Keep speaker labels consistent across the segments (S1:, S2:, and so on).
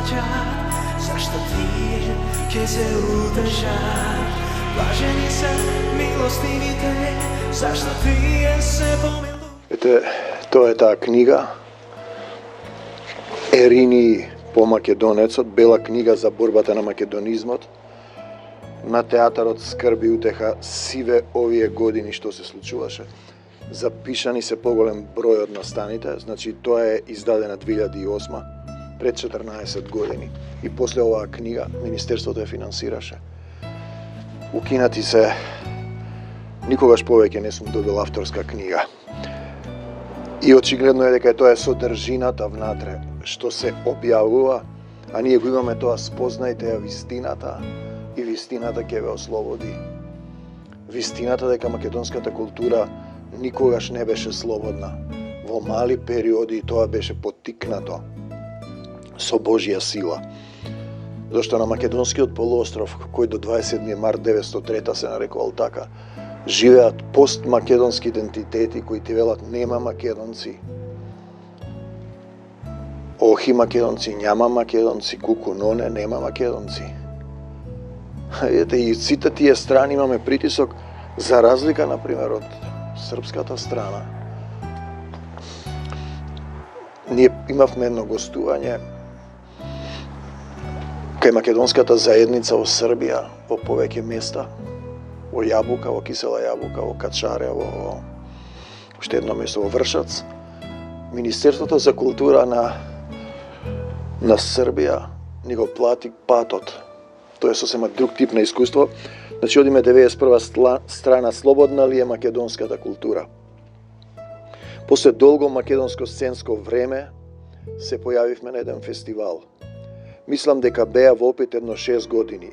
S1: плаќат, зашто тие ќе се утешат. Блажени се милостивите, зашто тие се помилуваат.
S2: Ете, тоа е таа книга Ерини по македонецот, бела книга за борбата на македонизмот. На театарот Скрби утеха сиве овие години што се случуваше. Запишани се поголем број од настаните, значи тоа е издадена 2008, пред 14 години. И после оваа книга Министерството ја финансираше. Укинати се, никогаш повеќе не сум добил авторска книга. И очигледно е дека тоа е содржината внатре, што се објавува, а ние го имаме тоа спознајте ја вистината, и вистината ќе ве ослободи. Вистината дека македонската култура никогаш не беше слободна. Во мали периоди тоа беше поттикнато со Божја сила. Зашто на македонскиот полуостров, кој до 27. март 903 се нарекувал така, живеат постмакедонски идентитети кои ти велат нема македонци. Охи македонци, няма македонци, куку ноне, нема македонци. Ете, и сите тие страни имаме притисок, за разлика, например, од српската страна. Ние имавме едно гостување кај македонската заедница во Србија, во повеќе места, во Јабука, во Кисела Јабука, во Качаре, во уште едно место во Вршац. Министерството за култура на Србија ни го плати патот. Тоа е сосема друг тип на искуство. Значи, одиме 91 страна, слободна ли е македонската култура? После долго македонско сценско време се појавивме на еден фестивал. Мислам дека беа во опит едно 6 години.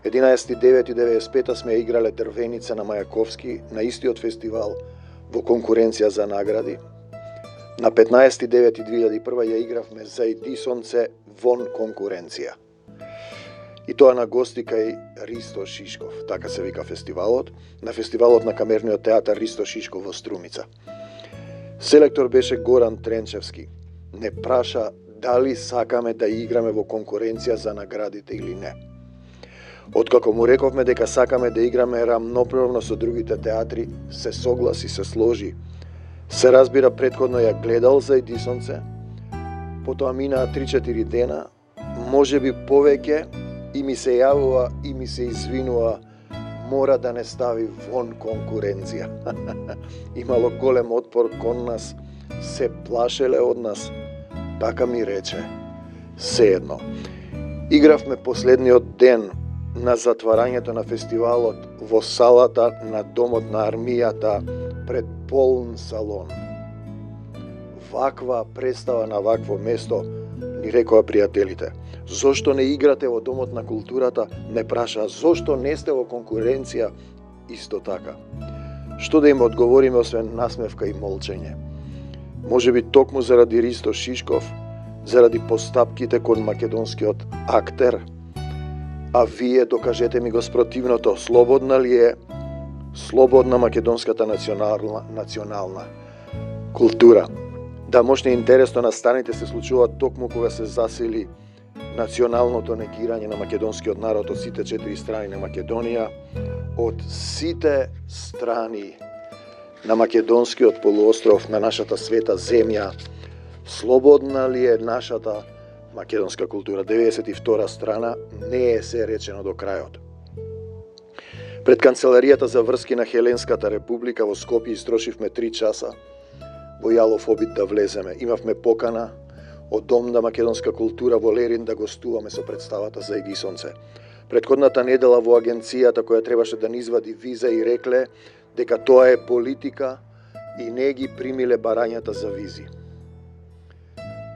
S2: 11.9.95 сме играле Дрвеница на Мајаковски на истиот фестивал во конкуренција за награди. На 15.9.2001 ја игравме Зајди сонце вон конкуренција. И тоа на гости кај Ристо Шишков, така се вика фестивалот, на фестивалот на Камерниот театар Ристо Шишков во Струмица. Селектор беше Горан Тренчевски. Не праша дали сакаме да играме во конкуренција за наградите или не. Откако му рековме дека сакаме да играме рамноправно со другите театри, се согласи, се сложи. Се разбира, претходно ја гледал Зајди сонце, потоа минаа 3-4 дена, можеби повеќе, и ми се јавува и ми се извинува, мора да не стави вон конкуренција. Имало голем отпор кон нас, се плашеле од нас, така ми рече. Сеедно. Игравме последниот ден на затварањето на фестивалот во салата на Домот на армијата пред полн салон. Ваква представа на вакво место, ни рекоа пријателите. Зошто не играте во Домот на културата? Не праша. Зошто не сте во конкуренција? Исто така. Што да им одговориме освен насмевка и молчење? Можеби токму заради Ристо Шишков, заради постапките кон македонскиот актер? А вие докажете ми го спротивното. Слободна ли е слободна македонската национална култура? Да, можна интересно настаните се случува токму кога се засили националното негирање на македонскиот народ од сите 4 страни на Македонија, од сите страни на македонскиот полуостров, на нашата света земја. Слободна ли е нашата македонска култура? 92 страна не е се речено до крајот. Пред Канцеларијата за врски на Хеленската република во Скопје истрошивме 3 часа во јалов обид да влеземе. Имавме покана од Дом на македонска култура во Лерин да гостуваме со представата Зајди сонце. Предходната недела во агенцијата која требаше да ни извади виза и рекле дека тоа е политика и не ги примиле барањата за визи.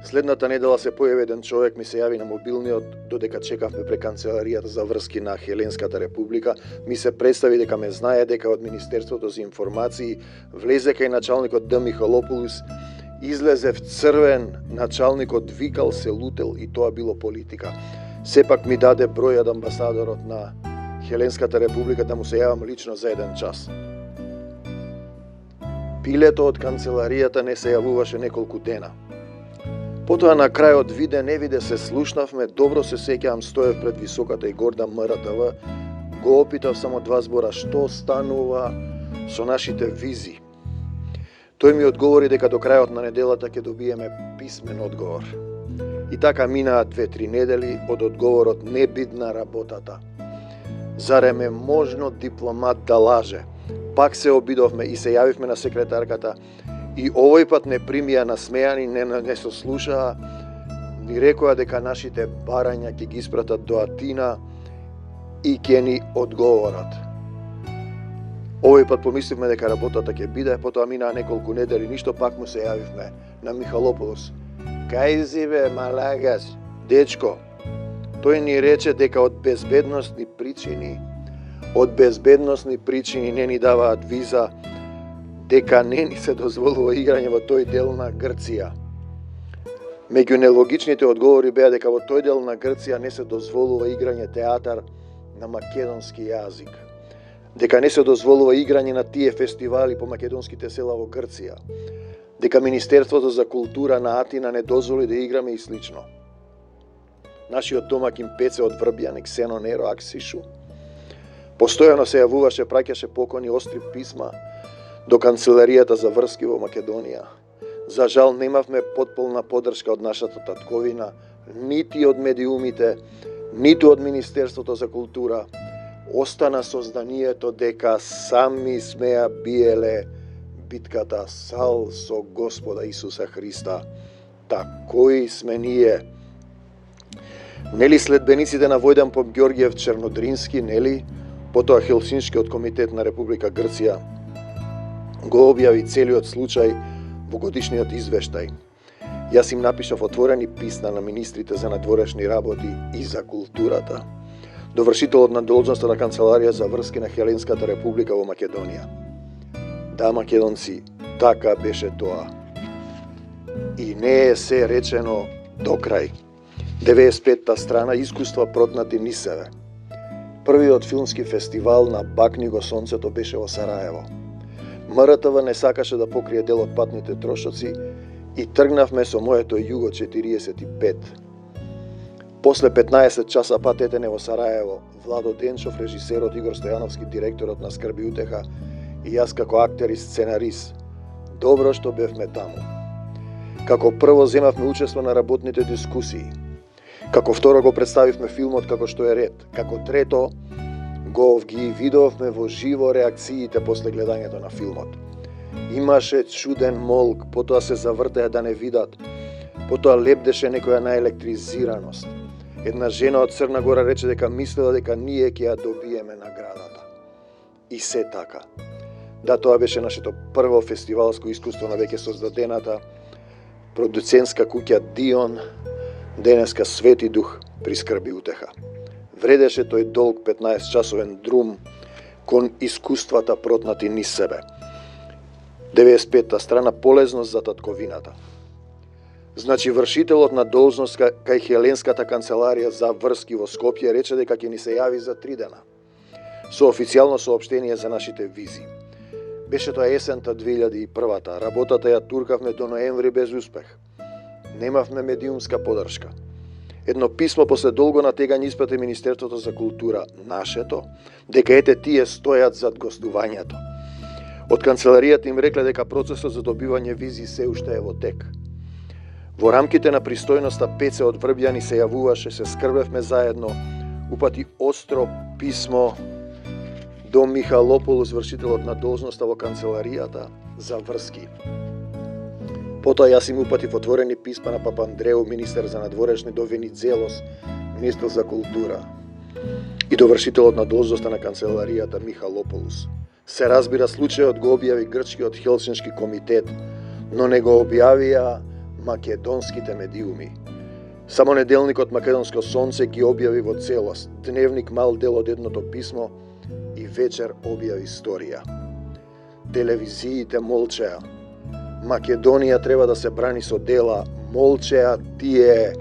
S2: Следната недела се појави еден човек, ми се јави на мобилниот, додека чекавме пред Канцеларијата за врски на Хеленската република, ми се представи дека ме знае, дека од Министерството за информации влезе кај началникот Д. Михалопулус, излезе в црвен, началникот викал, се лутел и тоа било политика. Сепак ми даде број од амбасадорот на Хеленската република да му се јавам лично за 1 час. Пилето од Канцеларијата не се јавуваше неколку дена. Потоа на крајот виде не виде се слушнавме, добро се сеќавам, стоев пред високата и горда МРТВ, го опитав само 2 збора што станува со нашите визи. Тој ми одговори дека до крајот на неделата ќе добиеме писмен одговор. И така минаа 2-3 недели, од одговорот не бидна работата. Зарем е можно дипломат да лаже? Пак се обидовме и се јавивме на секретарката и овој пат не примија насмејани, не сослушаа, ни рекоа дека нашите барања ќе ги испратат до Атина и ќе ни одговорат. Овој пат помисливме дека работата ќе биде, потоа минаа неколку недели, ништо, пак му се јавивме на Михалополос. Кај си бе, малагаш, дечко? Тој ни рече дека од безбедносни причини не ни даваат виза, дека не ни се дозволува играње во тој дел на Грција. Меѓу нелогичните одговори беа дека во тој дел на Грција не се дозволува играње театар на македонски јазик, дека не се дозволува играње на тие фестивали по македонските села во Грција, дека Министерството за култура на Атина не дозволи да играме и слично. Нашиот домакин Пеце од Врбјан, Ксено Неро Аксишу, постојано се јавуваше, праќаше покони, остри писма до Канцеларијата за врски во Македонија. За жал немавме потполна поддршка од нашата татковина, нити од медиумите, ниту од Министерството за култура. Остана созданието дека сами сме ја биеле битката сал со Господа Исуса Христа. Кои сме ние? Нели следбениците на Војдан Поп Ѓорѓиев Чернодрински, нели? Потоа Хелсиншкиот комитет на Република Грција го објави целиот случај во годишниот извештај. Јас им напишав отворени писма на министрите за надворешни работи и за културата, довршителот на должноста на Канцеларија за врски на Хеленската република во Македонија. Да, македонци, така беше тоа. И не е се речено до крај. 95-та страна искуства протнати низ себе. Првиот филмски фестивал на Бакни го сонцето беше во Сараево. МРТВ не сакаше да покрие дел од патните трошоци и тргнавме со моето Југо 45. После 15 часа пат етене во Сараево, Владо Денчов, режисерот, Игор Стојановски, директорот на Скрби утеха, и јас како актер и сценарист. Добро што бевме таму. Како прво земавме учество на работните дискусии. Како второ го представивме филмот како што е ред. Како трето го ги видовме во живо реакциите после гледањето на филмот. Имаше чуден молк, потоа се завртеа да не видат, потоа лепдеше некоја наелектризираност. Една жена од Црна Гора рече дека мислела дека ние ќе ја добиеме наградата. И се така. Да, тоа беше нашето прво фестивалско искуство на веќе создадената продуцентска куќа Дион, денеска Свети Дух при Скрби утеха. Вредеше тој долг 15-часовен друм кон искуствата протнати низ себе. 95-та страна полезност за татковината. Значи, вршителот на должност кај Хеленската канцеларија за врски во Скопје рече дека ќе ни се јави за 3 дена со официјално соопштение за нашите визи. Беше тоа есента 2001-та. Работата ја туркавме до ноември без успех. Немавме медиумска поддршка. Едно писмо после долго натегање испрати Министерството за култура, нашето, дека ете тие стојат зад гостувањето. Од канцеларијата им рекле дека процесот за добивање визи се уште е во тек. Во рамките на пристојноста Пеце од Врбјани се јавуваше, се скрбевме заедно, упати остро писмо до Михалополос, вршителот на должноста во канцеларијата за врски. Потоа јас им упатив отворени писма на Папа Андреу, министер за надворешни, до Веницелос, министер за култура, и до вршителот на должноста на канцеларијата Михалополос. Се разбира, случајот го објави грчкиот Хелсиншки комитет, но не го објавија македонските медиуми. Само неделникот Македонско сонце ги објави во целост, дневник мал дел од едното писмо и вечер објави историја. Телевизиите молчеа. Македонија треба да се брани со дела, молчеа тие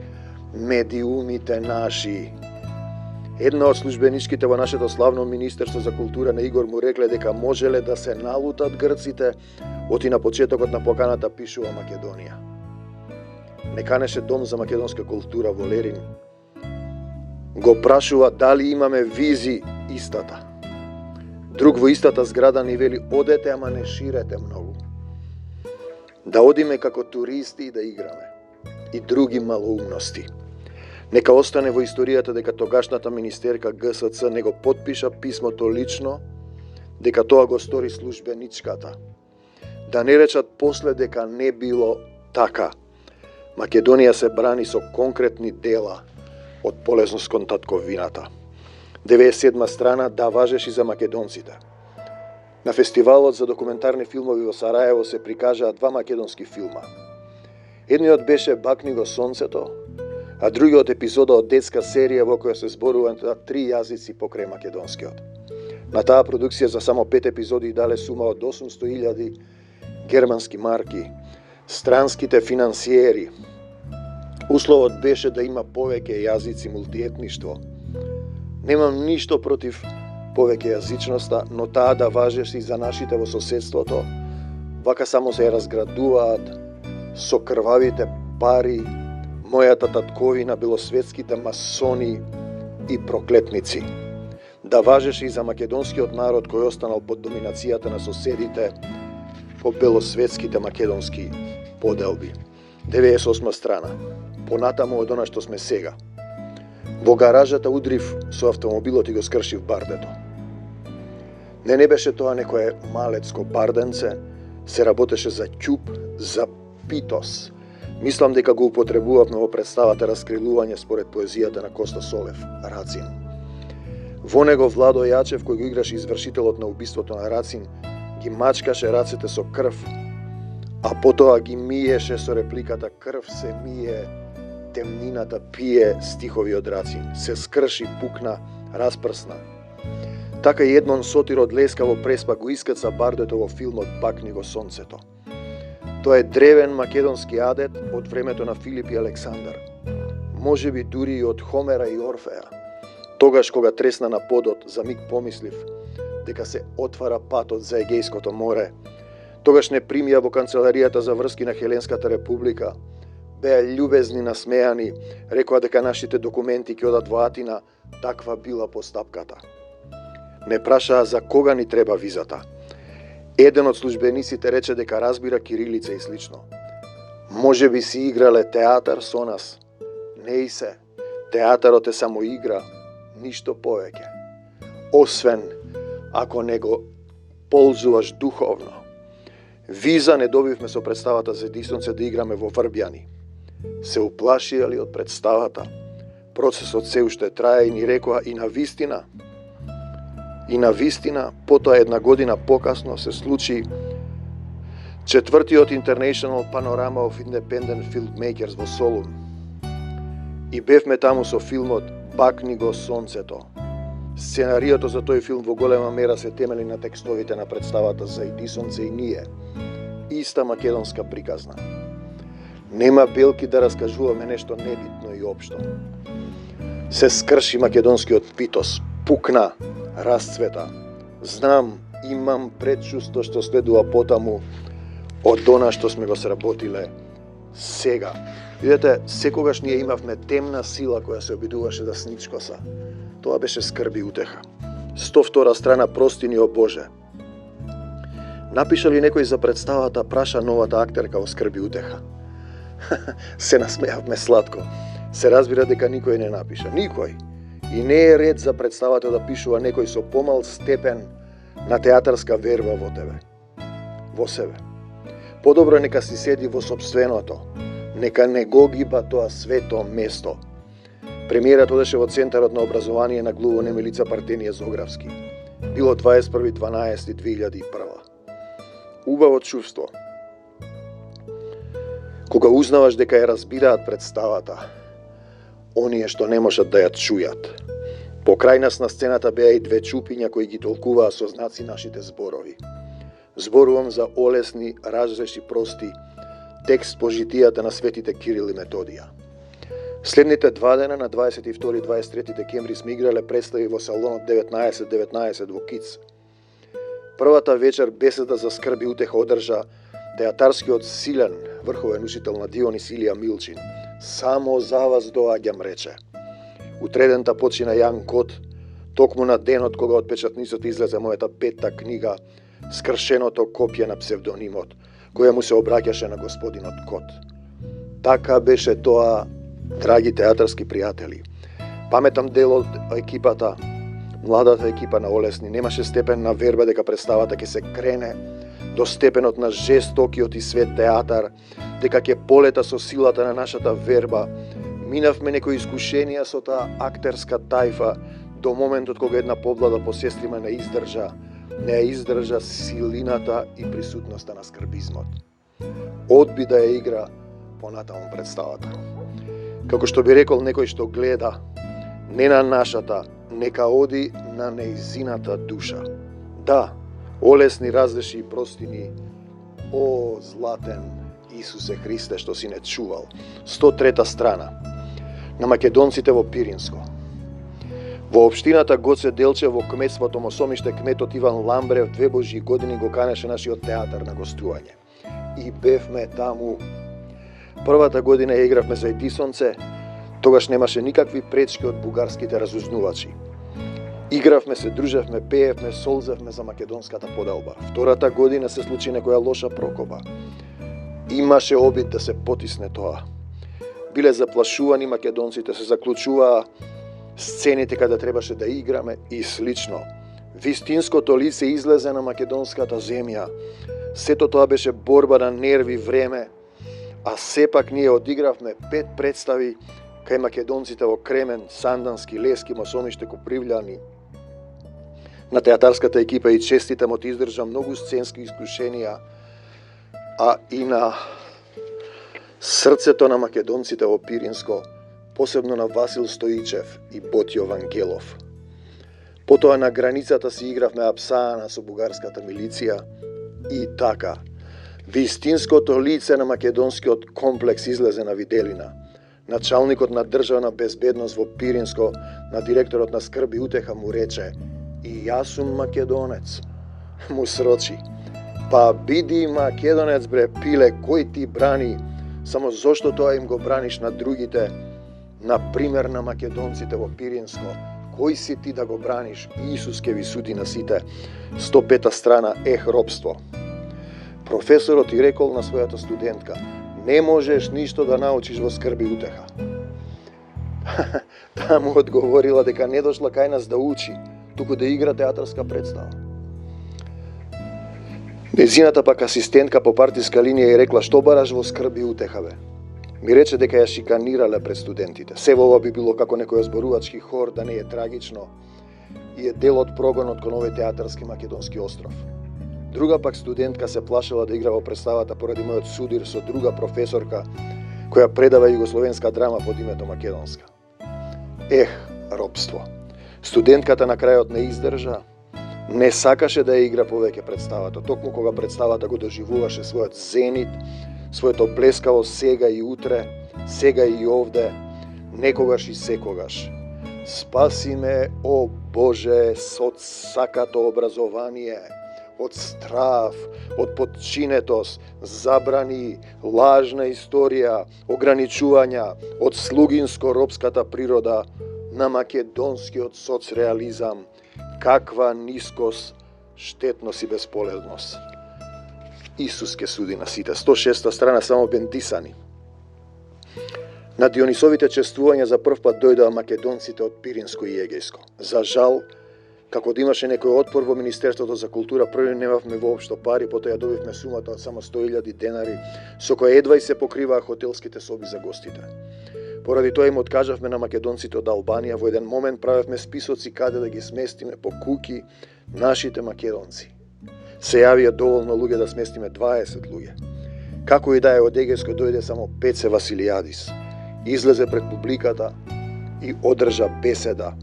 S2: медиумите наши. Една од службеничките во нашето славно Министерство за култура на Игор му рекле дека можеле да се налутат грците, оти на почетокот на поканата пишува Македонија. неканеше Дом за македонска култура во Лерин, го прашува дали имаме визи истата. Друг во истата зграда ни вели одете, ама не ширете многу. Да одиме како туристи и да играме. И други малоумности. Нека остане во историјата дека тогашната министерка ГСЦ не го потпиша писмото лично, дека тоа го стори службеничката. Да не речат после дека не било така. Македонија се брани со конкретни дела од полезност кон татковината. 97 страна да важеш и за македонците. На фестивалот за документарни филмови во Сараево се прикажаа 2 македонски филма. Едниот беше Бакни го сонцето, а другиот епизода од детска серија во која се зборува на 3 јазици покрај македонскиот. На таа продукција за само 5 епизоди дале сума од 800.000 германски марки. Странските финансиери. Условот беше да има повеќе јазици, мултиетништво. Немам ништо против повеќе јазичноста, но таа да важеше и за нашите во соседството. Вака само се разградуваат со крвавите пари мојата татковина, белосветските масони и проклетници. Да важеше и за македонскиот народ кој останал под доминацијата на соседите по белосветските македонски поделби. 98 страна. Понатаму од она што сме сега. Во гаражата удрив со автомобилот и го скршив бардето. Не беше тоа некое малецко барденце, се работеше за ќуп, за питос. Мислам дека го употребувавме во представата Раскрилување според поезијата на Коста Солев, Рацин. Во него Владо Јачев, кој го играше извршителот на убиството на Рацин, ги мачкаше рацете со крв, а потоа ги миеше со репликата "Крв се мие, темнината пие", стихови од Рацин. Се скрши, пукна, распрсна. Така и Едмон Сотир од лескаво преспа го искаца бардето во филмот Бакни го сонцето. Тоа е древен македонски адет од времето на Филип и Александар. Можеби дури и од Хомера и Орфеја. Тогаш кога тресна на подот, за миг помислив дека се отвара патот за Егејското море. Тогаш не примија во канцеларијата за врски на Хеленската република. Беа љубезни насмеани, рекоа дека нашите документи ќе одат во Атина, таква била постапката. Не прашаа за кога ни треба визата. Еден од службениците рече дека разбира кирилица и слично. Може би си играле театар со нас. Не и се. Театарот е само игра, ништо повеќе. Освен ако не го ползуваш духовно. Виза не добивме со представата за Дисонце да играме во Врбјани. Се уплашија ли од представата? Процесот се уште трае и ни рекоа и на вистина, потоа една година покасно се случи 4-тиот International Panorama of Independent Filmmakers во Солун. И бевме таму со филмот Бакни го сонцето. Сценариото за тој филм во голема мера се темели на текстовите на представата за Дисонце и ние. Иста македонска приказна. Нема белки да раскажуваме нешто небитно и општо. Се скрши македонскиот питос, пукна, расцвета. Знам, имам предчувство што следува потаму од она што сме го сработиле сега. Видете, секогаш ние имавме темна сила која се обидуваше да сничкоса. Тоа беше скрб и утеха. 102 страна простини о Боже. Напиша ли некој за представата, праша новата актерка во скрб и утеха. Се насмеавме сладко. Се разбира дека никој не напиша. Никој. И не е ред за представата да пишува некој со помал степен на театарска верба во тебе. Во себе. Подобро нека си седи во собственото. Нека не го гиба тоа свето место. Премиерът одеше во Центарот на образование на Глуво Немилица Партенија Зографски. Било 21.12.2001. Убаво чувство. Кога узнаваш дека ја разбираат представата, оние што не можат да ја чујат. Покрај нас на сцената беа и 2 чупиња кои ги толкуваа со знаци нашите зборови. Зборувам за олесни, разреши прости, текст по житијата на светите Кирил и Методија. Следните 2 дена, на 22 и 23 декември, сме играле представи во салонот 1919 во Киц. Првата вечер беседа за скрби утеха одржа театарскиот силен врховен учител на Дионис Илија Милчин, само за вас доаѓам, рече. Утредента почина Јан Кот, токму на денот кога од печатницата излезе мојата 5-та книга, скршеното копје на псевдонимот, која му се обраќаше на господинот Кот. Така беше тоа, драги театарски пријатели. Паметам дел од екипата, младата екипа на Олесни, немаше степен на верба дека представата ќе се крене до степенот на жестокиот и свет театар, дека ќе полета со силата на нашата верба. Минавме некои искушенија со таа актерска тајфа до моментот кога една поблада по сестрима не издржа силината и присутноста на скрбизмот. Одби да ја игра понатаму представата. Како што би рекол некој што гледа, не на нашата, нека оди на неизината душа. Да, Олесни, разреши и простини, о златен Исусе Христе што си не чувал. 103 страна. На македонците во Пиринско. Во општината Гоце Делче во кметството Мосомиште кметот Иван Ламбрев 2 божји години го канеше нашиот театар на гостување. И бевме таму. Првата година ја игравме за Едисонце, тогаш немаше никакви пречки од бугарските разузнувачи. Игравме се, дружевме, пеевме, солзевме за македонската поделба. Втората година се случи некоја лоша прокоба. Имаше обид да се потисне тоа. Биле заплашувани македонците, се заклучуваа сцените каде требаше да играме и слично. Вистинското лице излезе на македонската земја. Сето тоа беше борба на нерви, време, а сепак ние одигравме 5 представи кај македонците во Кремен, Сандански, Лески, Мосомиште, Копривљани. На театарската екипа и честитам од издржа многу сценски искушенија, а и на срцето на македонците во Пиринско, посебно на Васил Стоичев и Ботјо Вангелов. Потоа на границата си игравме Апсаана со бугарската милиција и така. Вистинското лице на македонскиот комплекс излезе на виделина. Началникот на државна безбедност во Пиринско, на директорот на скрби и утеха му рече: "И јас сум македонец." Му срочи: "Па биди македонец бре, пиле, кој ти брани? Само зошто тоа им го браниш на другите? На пример на македонците во Пиринско. Кој си ти да го браниш? Исус ке ви суди на сите." 105 страна, робство. Професорот и рекол на својата студентка: "Не можеш ништо да научиш во скрби и утеха." Таа му одговорила дека не дошла кај нас да учи, туку да игра театарска представа. Незината пак асистентка по партиска линија и рекла: "Што бараш во скрби и утеха, бе?" Ми рече дека ја шиканирале пред студентите. Се ова би било како некој зборувачки хор, да не е трагично, и е дел од прогонот кон овој театарски македонски остров. Друга пак студентка се плашела да игра во представата поради мојот судир со друга професорка која предава југословенска драма под името Македонска. Робство. Студентката на крајот не издржа, не сакаше да ја игра повеќе представата, токму кога представата го доживуваше својот зенит, своето блескаво сега и утре, сега и овде, некогаш и секогаш. Спаси ме, о Боже, од сакато образование, од страв, од подчинетост, забрани, лажна историја, ограничувања, од слугинско-робската природа на македонскиот соцреализам. Каква нискост, штетност и бесполезност. Исус ке суди на сите. 106 страна, само бентисани. На Дионисовите чествувања за прв пат дојдоа македонците од Пиринско и Егејско. За жал, како да имаше некој отпор во Министерството за култура, први немавме воопшто пари, потоа ја добивме сумата од само 100.000 денари, со која едва и се покриваа хотелските соби за гостите. Поради тоа им откажавме на македонците од Албанија, во еден момент правевме списоци каде да ги сместиме по куки нашите македонци. Се јавија доволно луѓе да сместиме 20 луѓе. Како и да е, од Егејско дојде само Пеце Василијадис. Излезе пред публиката и одржа беседа.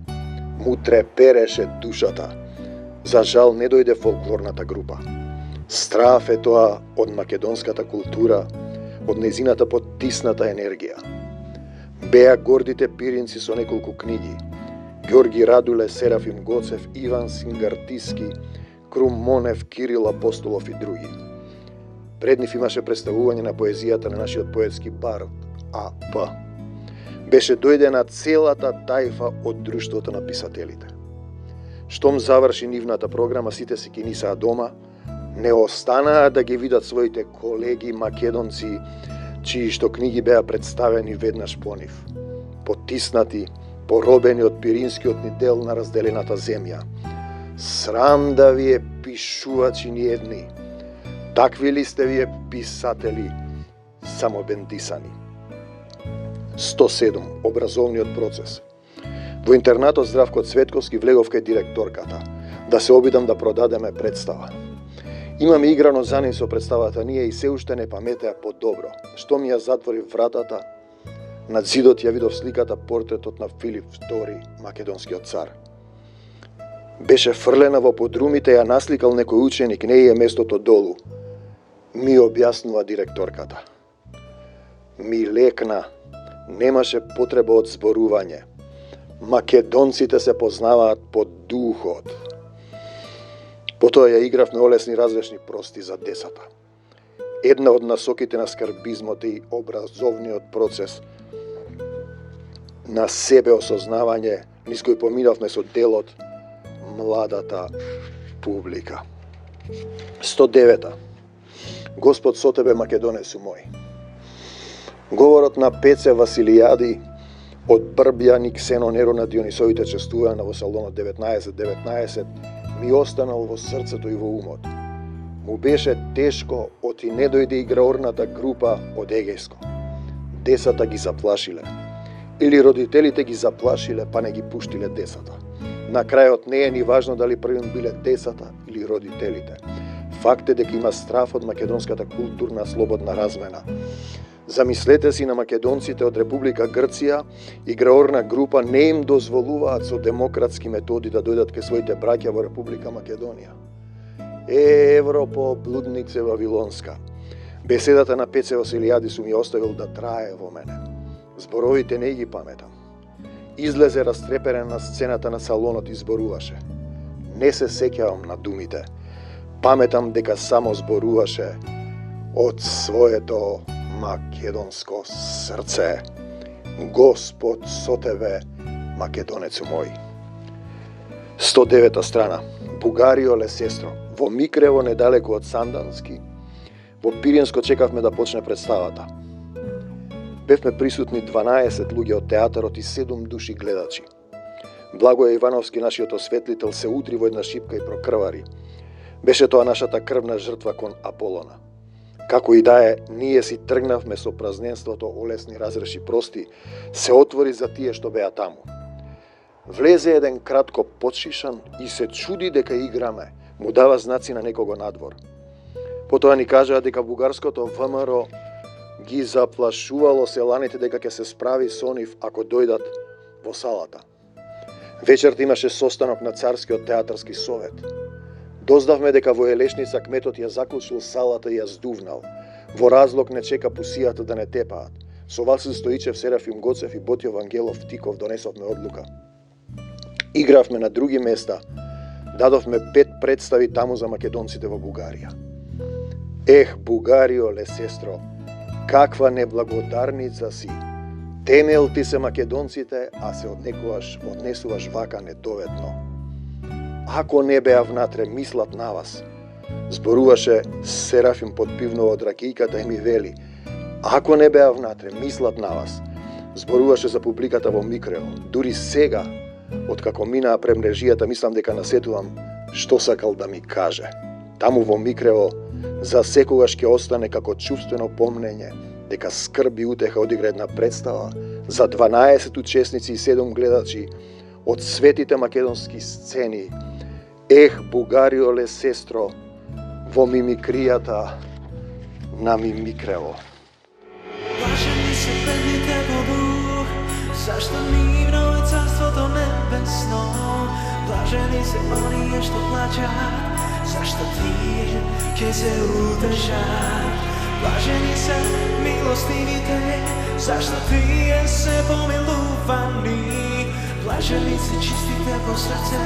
S2: Му трепереше душата. За жал не дојде фолклорната група. Страв е тоа од македонската култура, од незината потисната енергија. Беа гордите пиринци со неколку книги. Ѓорги Радуле, Серафим Гоцев, Иван Сингартиски, Крум Монев, Кирил Апостолов и други. Пред нив имаше представување на поезијата на нашиот поетски бард А.П. Беше дојдена целата тајфа од друштвото на писателите. Штом заврши нивната програма, сите се кинисаа дома, не останаа да ги видат своите колеги македонци, чии што книги беа представени веднаш по нив. Потиснати, поробени од пиринскиот ни дел на разделената земја. Срам да вие пишувачи ни едни. Такви ли сте вие писатели самобендисани? 107. Образовниот процес. Во интернатот Здравко Цветковски влегов кај директорката, да се обидам да продадеме представа. Имаме играно за нив со представата ние и се уште не паметеа подобро. Што ми ја затвори вратата, над зидот ја видов сликата портретот на Филип II, македонскиот цар. Беше фрлена во подрумите, ја насликал некој ученик, не е местото долу. Ми објаснува директорката. Ми лекна, немаше потреба од зборување. Македонците се познаваат по духот. Потоа ја игравме олесни разрешни прости за децата. Една од насоките на скарбизмот и образовниот процес на себе осознавање, низ кој поминавме со делот Младата публика. 109. Господ со тебе, Македонецу мој. Говорот на Пеце Василијади од Брбјани Ксено Неро на Дионисовите честувања во Салонот 1919 ми останал во срцето и во умот. Му беше тешко, оти не дојде играорната група од Егејско. Децата ги заплашиле. Или родителите ги заплашиле, па не ги пуштиле децата. На крајот не е ни важно дали првим биле децата или родителите. Факт е дека има страф од македонската културна слободна размена. Замислете си на македонците од Република Грција, играорна група не им дозволуваат со демократски методи да дојдат ке своите браќа во Република Македонија. Европо, блуднице Вавилонска. Беседата на Пеце Василијади ми оставил да трае во мене. Зборовите не ги паметам. Излезе растреперен на сцената на салонот и зборуваше. Не се сеќавам на думите. Паметам дека само зборуваше од своето македонско срце. Господ со тебе, Македонецу мој. 109 страна. Бугарио ле сестро. Во Микрево, недалеку од Сандански, во Пиринско чекавме да почне представата. Бевме присутни 12 луѓе од театарот и 7 души гледачи. Благоје Ивановски, нашиот осветлител, се утри во една шипка и прокрвари. Беше тоа нашата крвна жртва кон Аполона. Како и да е, ние си тргнавме со празненството, олесни разреши прости, се отвори за тие што беа таму. Влезе еден кратко подшишан и се чуди дека играме, му дава знаци на некого надвор. Потоа ни кажаа дека бугарското ВМРО ги заплашувало селаните дека ќе се справи со нив ако дојдат во салата. Вечерта имаше состанок на Царскиот театарски совет. Дознавме дека во Елешница кметот ја заклучил салата и ја здувнал. Во разлог не чека пусијата да не тепаат. Со Васил Стоичев, Серафим Гоцев и Ботјов Ангелов Тиков донесовме одлука. Игравме на други места. Дадовме 5 представи таму за македонците во Бугарија. Ех, Бугарио ле сестро, каква неблагодарница си. Темел ти се македонците, а се однекогаш однесуваш вака недоветно. Ако не беа внатре, мислат на вас. Зборуваше Серафим Подпивнова од ракијката и ми вели. Ако не беа внатре, мислат на вас. Зборуваше за публиката во Микрево. Дури сега, откако минаа премрежијата, мислам дека насетувам што сакал да ми каже. Таму во Микрево за секогаш ќе остане како чувствено помнење дека скрб и утеха одигра една представа за 12 учесници и 7 гледачи од светите македонски сцени. Ех, Бугарио ле сестро, во мимикријата на Мимикрево.
S1: Блажени се бедните во дух, зашто нивно е царството небесно. Блажени се оние што плачат, зашто тие ќе се утешат. Блажени се милостивите, зашто тие се помилувани. Блажени се чистите по срце,